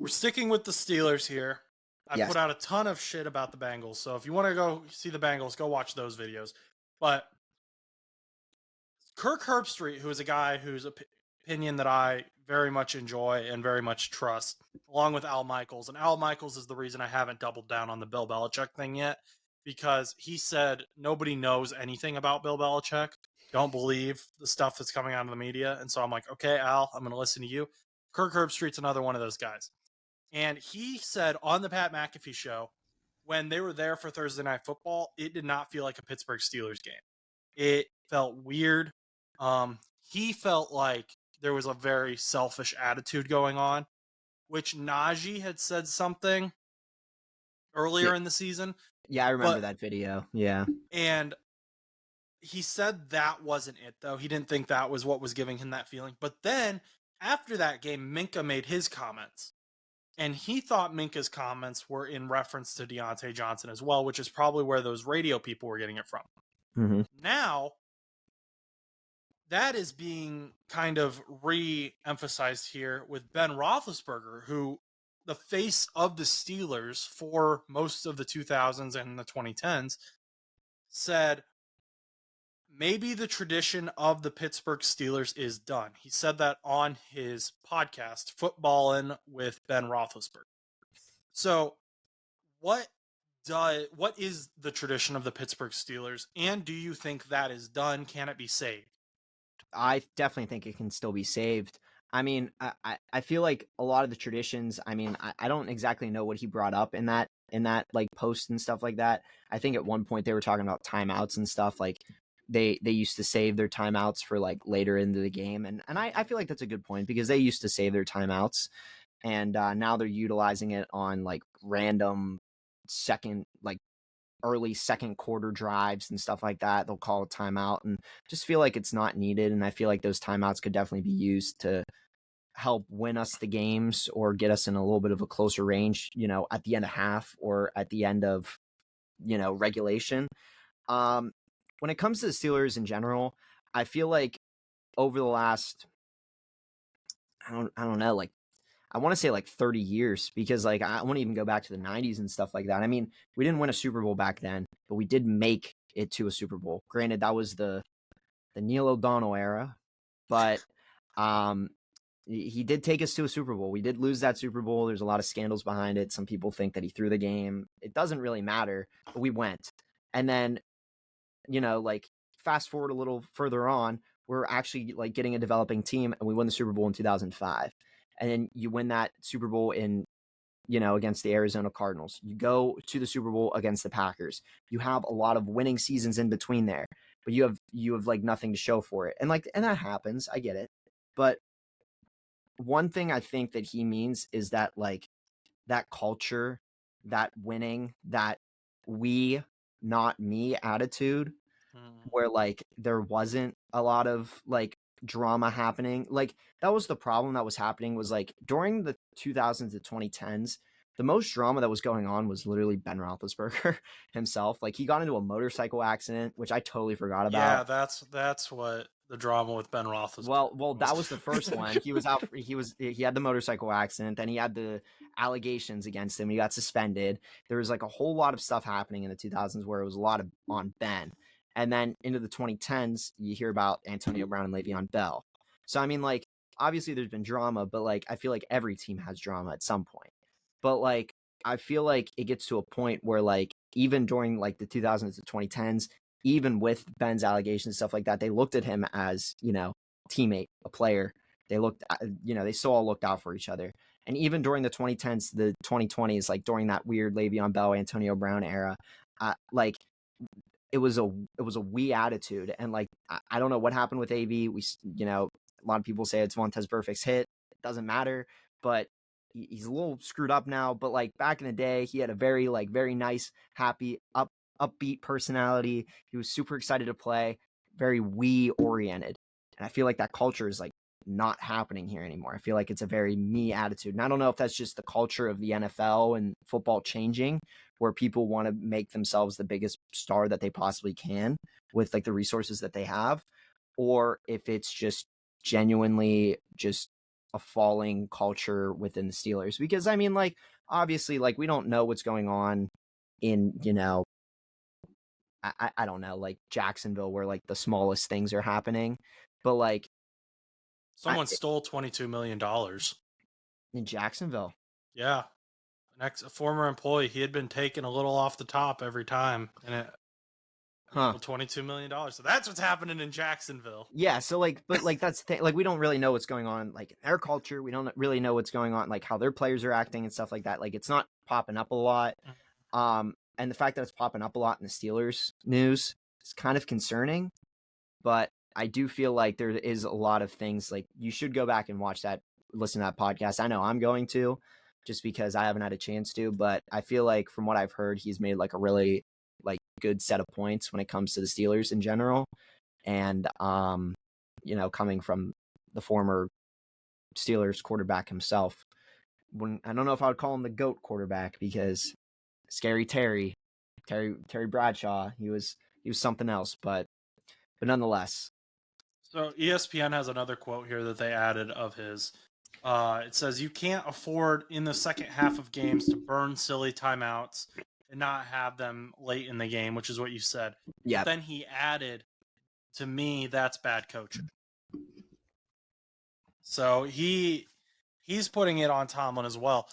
we're sticking with the Steelers here. I Yes. put out a ton of shit about the Bengals, so if you want to go see the Bengals, go watch those videos. But Kirk Herbstreit, who is a guy whose opinion that I very much enjoy and very much trust, along with Al Michaels. And Al Michaels is the reason I haven't doubled down on the Bill Belichick thing yet, because he said nobody knows anything about Bill Belichick. Don't believe the stuff that's coming out of the media. And so I'm like, okay, Al, I'm going to listen to you. Kirk Herbstreit's another one of those guys. And he said on the Pat McAfee show, when they were there for Thursday Night Football, it did not feel like a Pittsburgh Steelers game. It felt weird. He felt like there was a very selfish attitude going on, which Najee had said something earlier in the season. Yeah, I remember that video. Yeah. And he said that wasn't it, though. He didn't think that was what was giving him that feeling. But then after that game, Minkah made his comments. And he thought Minkah's comments were in reference to Deontay Johnson as well, which is probably where those radio people were getting it from. Mm-hmm. Now, that is being kind of re-emphasized here with Ben Roethlisberger, who the face of the Steelers for most of the 2000s and the 2010s, said maybe the tradition of the Pittsburgh Steelers is done. He said that on his podcast, Footballin' with Ben Roethlisberger. So what is the tradition of the Pittsburgh Steelers, and do you think that is done? Can it be saved? I definitely think it can still be saved. I mean, I feel like a lot of the traditions, I mean, I don't exactly know what he brought up in that like post and stuff like that. I think at one point they were talking about timeouts and stuff, like they used to save their timeouts for like later into the game. And I feel like that's a good point, because they used to save their timeouts, and now they're utilizing it on like random early second quarter drives and stuff like that. They'll call a timeout and just feel like it's not needed. And I feel like those timeouts could definitely be used to help win us the games or get us in a little bit of a closer range, at the end of half or at the end of, regulation. When it comes to the Steelers in general, I feel like over the last, I don't know, like, I want to say like 30 years, because like I want to even go back to the 90s and stuff like that. I mean, we didn't win a Super Bowl back then, but we did make it to a Super Bowl. Granted, that was the Neil O'Donnell era, but he did take us to a Super Bowl. We did lose that Super Bowl. There's a lot of scandals behind it. Some people think that he threw the game. It doesn't really matter, but we went. And then, like fast forward a little further on, we're actually like getting a developing team, and we won the Super Bowl in 2005. And then you win that Super Bowl against the Arizona Cardinals. You go to the Super Bowl against the Packers. You have a lot of winning seasons in between there, but you have like nothing to show for it. And that happens. I get it. But one thing I think that he means is that like that culture, that winning, that we, not me attitude, where like there wasn't a lot of like drama happening. Like that was the problem that was happening, was like during the 2000s to 2010s, the most drama that was going on was literally Ben Roethlisberger himself. Like he got into a motorcycle accident, which I totally forgot about. Yeah, that's what the drama with Ben Roethlisberger. Well, that was the first one. He was out. He had the motorcycle accident. Then he had the allegations against him. He got suspended. There was like a whole lot of stuff happening in the 2000s where it was a lot on Ben. And then into the 2010s, you hear about Antonio Brown and Le'Veon Bell. So, I mean, like, obviously there's been drama, but, like, I feel like every team has drama at some point. But, like, I feel like it gets to a point where, like, even during, like, the 2000s to 2010s, even with Ben's allegations and stuff like that, they looked at him as, teammate, a player. They looked, they still all looked out for each other. And even during the 2010s, the 2020s, like, during that weird Le'Veon Bell, Antonio Brown era, like, it was a we attitude. And like, I don't know what happened with AB. A lot of people say it's Vontez Burfict's hit. It doesn't matter, but he's a little screwed up now. But like back in the day, he had a very nice, happy, upbeat personality. He was super excited to play, very we oriented. And I feel like that culture is like not happening here anymore. I feel like it's a very me attitude. And I don't know if that's just the culture of the NFL and football changing, where people want to make themselves the biggest star that they possibly can with like the resources that they have, or if it's just genuinely just a falling culture within the Steelers, because I mean, like, obviously, like, we don't know what's going on in, I don't know, like Jacksonville, where like the smallest things are happening, but like Someone stole $22 million. in Jacksonville. Yeah. A former employee, he had been taken a little off the top every time, and it $22 million. So that's what's happening in Jacksonville. Yeah, so like, but like that's like we don't really know what's going on like in their culture. We don't really know what's going on like how their players are acting and stuff like that. Like it's not popping up a lot. And the fact that it's popping up a lot in the Steelers news is kind of concerning. But I do feel like there is a lot of things like you should go back and listen to that podcast. I know I'm going to, just because I haven't had a chance to, but I feel like from what I've heard, he's made like a really like good set of points when it comes to the Steelers in general. And, coming from the former Steelers quarterback himself, I don't know if I would call him the GOAT quarterback, because Scary Terry Bradshaw, he was something else, but nonetheless. So ESPN has another quote here that they added of his. It says, "You can't afford in the second half of games to burn silly timeouts and not have them late in the game," which is what you said. Yeah. Then he added, "To me, that's bad coaching." So he's putting it on Tomlin as well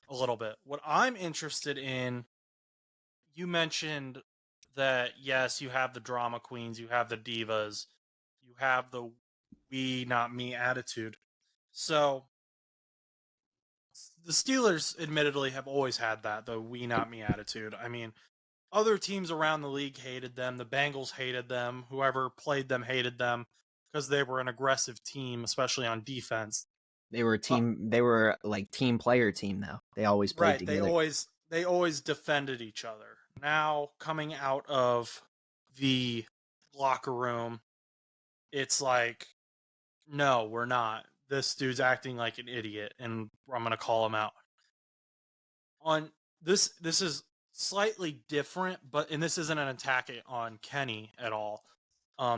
a little bit. What I'm interested in, you mentioned that, yes, you have the drama queens, you have the divas, you have the we, not me attitude. So the Steelers, admittedly, have always had that, the we, not me attitude. I mean, other teams around the league hated them. The Bengals hated them. Whoever played them hated them because they were an aggressive team, especially on defense. They were a team. They were like team player team, though. They always played together. They always defended each other. Now, coming out of the locker room, it's like, no, we're not. This dude's acting like an idiot, and I'm going to call him out. On this is slightly different, and this isn't an attack on Kenny at all.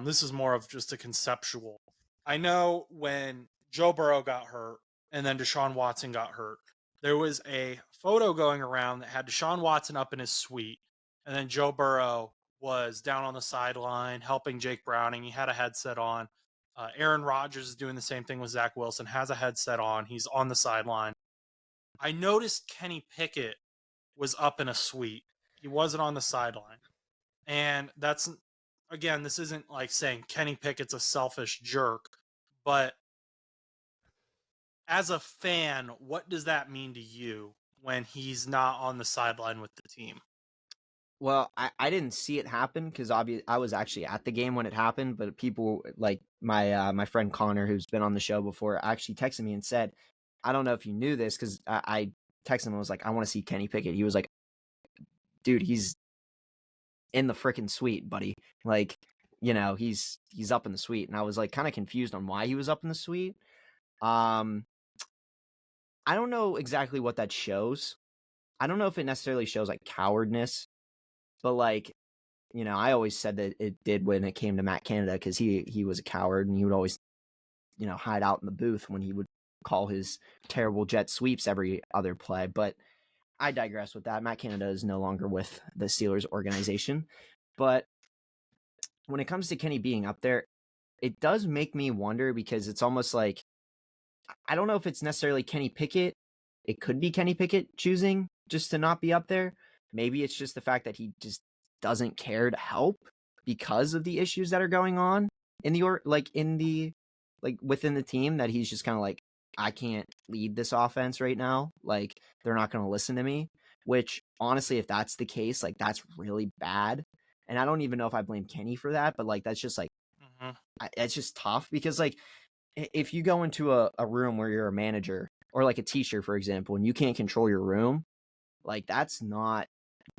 This is more of just a conceptual. I know when Joe Burrow got hurt and then Deshaun Watson got hurt, there was a photo going around that had Deshaun Watson up in his suite, and then Joe Burrow was down on the sideline helping Jake Browning. He had a headset on. Aaron Rodgers is doing the same thing with Zach Wilson, has a headset on. He's on the sideline. I noticed Kenny Pickett was up in a suite. He wasn't on the sideline. And that's, again, this isn't like saying Kenny Pickett's a selfish jerk, but as a fan, what does that mean to you when he's not on the sideline with the team? Well, I didn't see it happen because I was actually at the game when it happened, but people like my friend Connor, who's been on the show before, actually texted me and said, I don't know if you knew this, because I texted him and was like, I want to see Kenny Pickett. He was like, dude, he's in the freaking suite, buddy. Like, he's up in the suite. And I was like kind of confused on why he was up in the suite. I don't know exactly what that shows. I don't know if it necessarily shows like cowardness, but like, I always said that it did when it came to Matt Canada, because he was a coward, and he would always, hide out in the booth when he would call his terrible jet sweeps every other play. But I digress with that. Matt Canada is no longer with the Steelers organization. But when it comes to Kenny being up there, it does make me wonder, because it's almost like, I don't know if it's necessarily Kenny Pickett. It could be Kenny Pickett choosing just to not be up there. Maybe it's just the fact that he just doesn't care to help because of the issues that are going on within the team, that he's just kind of like, I can't lead this offense right now. Like, they're not going to listen to me, which honestly, if that's the case, like, that's really bad. And I don't even know if I blame Kenny for that, but like, that's just like, it's just tough, because like, if you go into a room where you're a manager or like a teacher, for example, and you can't control your room, like, that's not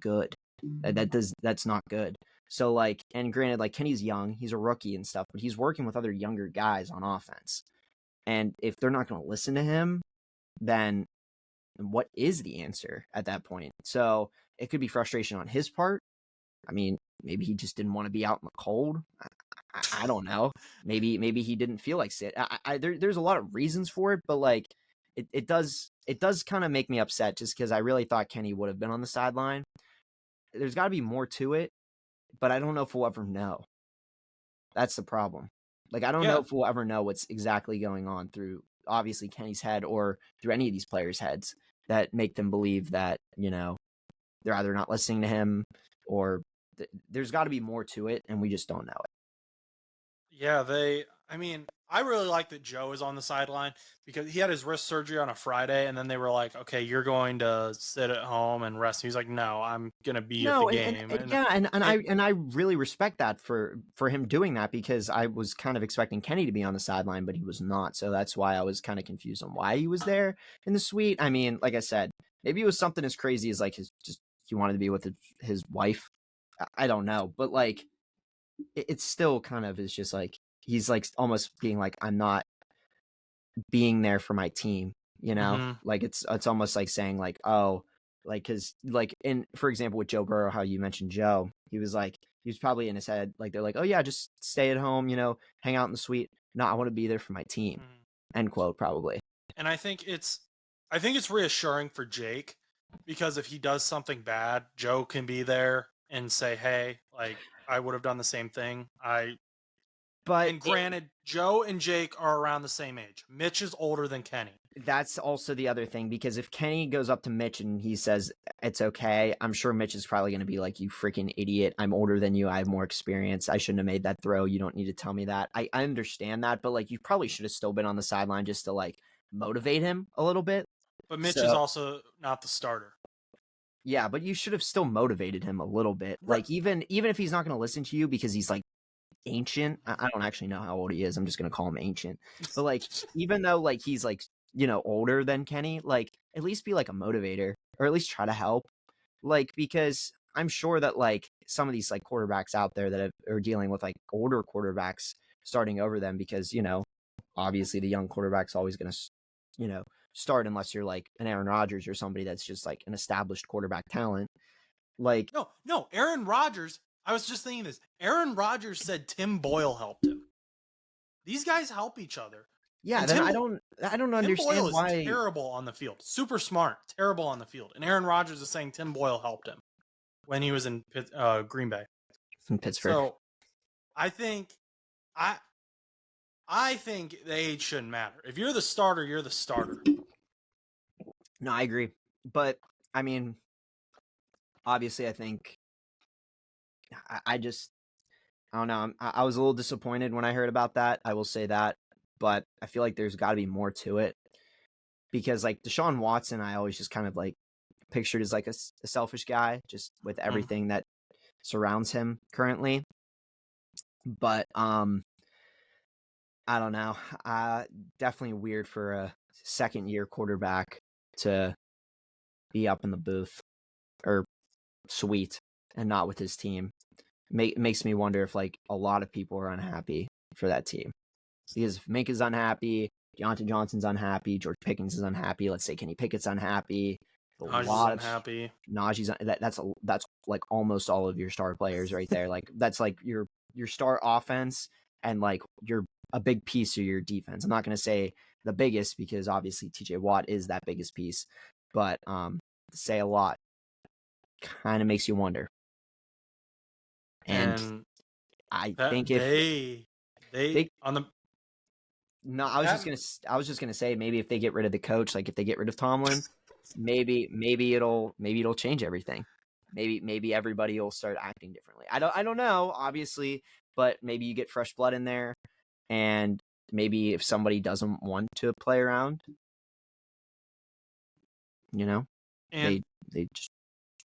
good. That's not good. So like, and granted, like, Kenny's young, he's a rookie and stuff, but he's working with other younger guys on offense. And if they're not going to listen to him, then what is the answer at that point? So it could be frustration on his part. I mean, maybe he just didn't want to be out in the cold. I don't know. Maybe he didn't feel like sit. There's a lot of reasons for it, but like it does kind of make me upset just because I really thought Kenny would have been on the sideline. There's got to be more to it, but I don't know if we'll ever know. That's the problem. Like I don't know if we'll ever know what's exactly going on through obviously Kenny's head or through any of these players' heads that make them believe that they're either not listening to him or there's got to be more to it, and we just don't know it. Yeah, I really like that Joe is on the sideline because he had his wrist surgery on a Friday, and then they were like, okay, you're going to sit at home and rest. He's like, no, I'm going to be at the game. I really respect that for him doing that because I was kind of expecting Kenny to be on the sideline, but he was not. So that's why I was kind of confused on why he was there in the suite. I mean, like I said, maybe it was something as crazy as like he wanted to be with his wife. I don't know, but like it's still kind of is just like he's like almost being like I'm not being there for my team, like it's almost like saying like, oh, like because like for example with Joe Burrow, how you mentioned Joe, he was probably in his head like they're like, oh yeah, just stay at home, hang out in the suite. No, I want to be there for my team. End quote. Probably. And I think it's reassuring for Jake because if he does something bad, Joe can be there and say, hey, like I would have done the same thing. And granted, Joe and Jake are around the same age. Mitch is older than Kenny. That's also the other thing, because if Kenny goes up to Mitch and he says, it's okay, I'm sure Mitch is probably going to be like, you freaking idiot. I'm older than you. I have more experience. I shouldn't have made that throw. You don't need to tell me that. I understand that, but like you probably should have still been on the sideline just to like motivate him a little bit. But Mitch is also not the starter. Yeah, but you should have still motivated him a little bit. Right. Like even if he's not going to listen to you because he's like ancient. I don't actually know how old he is. I'm just going to call him ancient. But like even though like he's like, older than Kenny, like at least be like a motivator or at least try to help. Like because I'm sure that like some of these like quarterbacks out there that are dealing with like older quarterbacks starting over them because, obviously the young quarterback's always going to, start unless you're like an Aaron Rodgers or somebody that's just like an established quarterback talent. Like no, Aaron Rodgers. I was just thinking this. Aaron Rodgers said Tim Boyle helped him. These guys help each other. Yeah, then I don't understand Tim Boyle why. Is terrible on the field. Super smart, terrible on the field. And Aaron Rodgers is saying Tim Boyle helped him when he was in Green Bay. In Pittsburgh. So I think the age shouldn't matter. If you're the starter, you're the starter. No, I agree. But I mean, obviously I think I don't know. I was a little disappointed when I heard about that. I will say that, but I feel like there's got to be more to it because like Deshaun Watson, I always just kind of like pictured as like a selfish guy just with everything that surrounds him currently. But I don't know. Definitely weird for a second-year quarterback to be up in the booth or suite and not with his team. Makes me wonder if like a lot of people are unhappy for that team because if Minkah's unhappy, Deontay Johnson's unhappy, George Pickens is unhappy. Let's say Kenny Pickett's unhappy. Najee's unhappy. Najee's that's like almost all of your star players right there. Like that's like your star offense and like you're a big piece of your defense. I'm not going to say the biggest because obviously TJ Watt is that biggest piece, but to say a lot kind of makes you wonder. And I think if they on the no, I was just gonna say maybe if they get rid of the coach, like if they get rid of Tomlin, maybe it'll change everything. Maybe everybody will start acting differently. I don't know, obviously, but maybe you get fresh blood in there, and maybe if somebody doesn't want to play around, and they just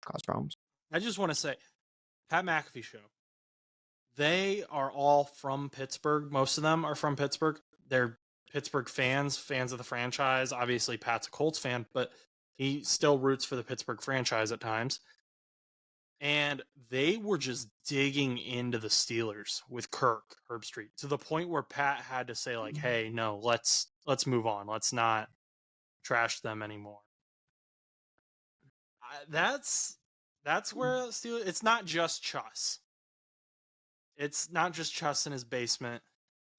cause problems. I just want to say, Pat McAfee show. They are all from Pittsburgh. Most of them are from Pittsburgh. They're Pittsburgh fans of the franchise. Obviously, Pat's a Colts fan, but he still roots for the Pittsburgh franchise at times. And they were just digging into the Steelers with Herbstreit, to the point where Pat had to say, like, hey, no, let's move on. Let's not trash them anymore. That's where Steelers. It's not just Chus. It's not just Chus in his basement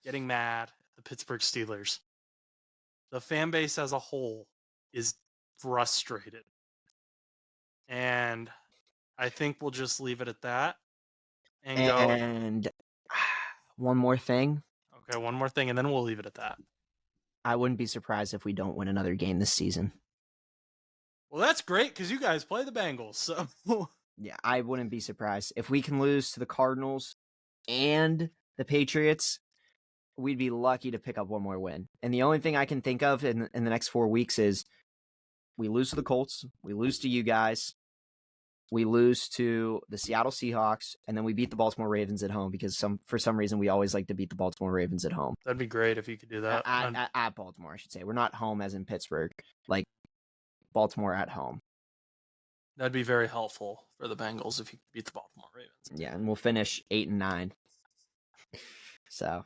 getting mad at the Pittsburgh Steelers. The fan base as a whole is frustrated. And I think we'll just leave it at that and go. And one more thing. Okay, one more thing, and then we'll leave it at that. I wouldn't be surprised if we don't win another game this season. Well, that's great because you guys play the Bengals. So yeah, I wouldn't be surprised. If we can lose to the Cardinals and the Patriots, we'd be lucky to pick up one more win. And the only thing I can think of in the next 4 weeks is we lose to the Colts, we lose to you guys, we lose to the Seattle Seahawks, and then we beat the Baltimore Ravens at home because for some reason we always like to beat the Baltimore Ravens at home. That'd be great if you could do that. At Baltimore, I should say. We're not home as in Pittsburgh, like Baltimore at home. That'd be very helpful for the Bengals if you could beat the Baltimore Ravens. Yeah, and we'll finish 8-9. So,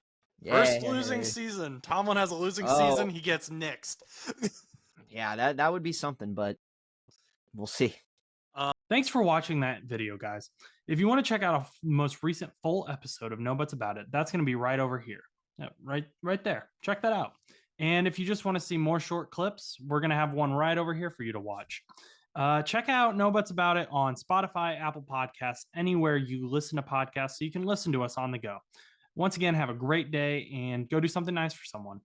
first losing season. Tomlin has a losing season. He gets nixed. Yeah, that would be something, but we'll see. Thanks for watching that video, guys. If you want to check out a most recent full episode of No Buts About It, that's going to be right over here. Yeah, right there. Check that out. And if you just want to see more short clips, we're going to have one right over here for you to watch. Check out No Buts About It on Spotify, Apple Podcasts, anywhere you listen to podcasts so you can listen to us on the go. Once again, have a great day and go do something nice for someone.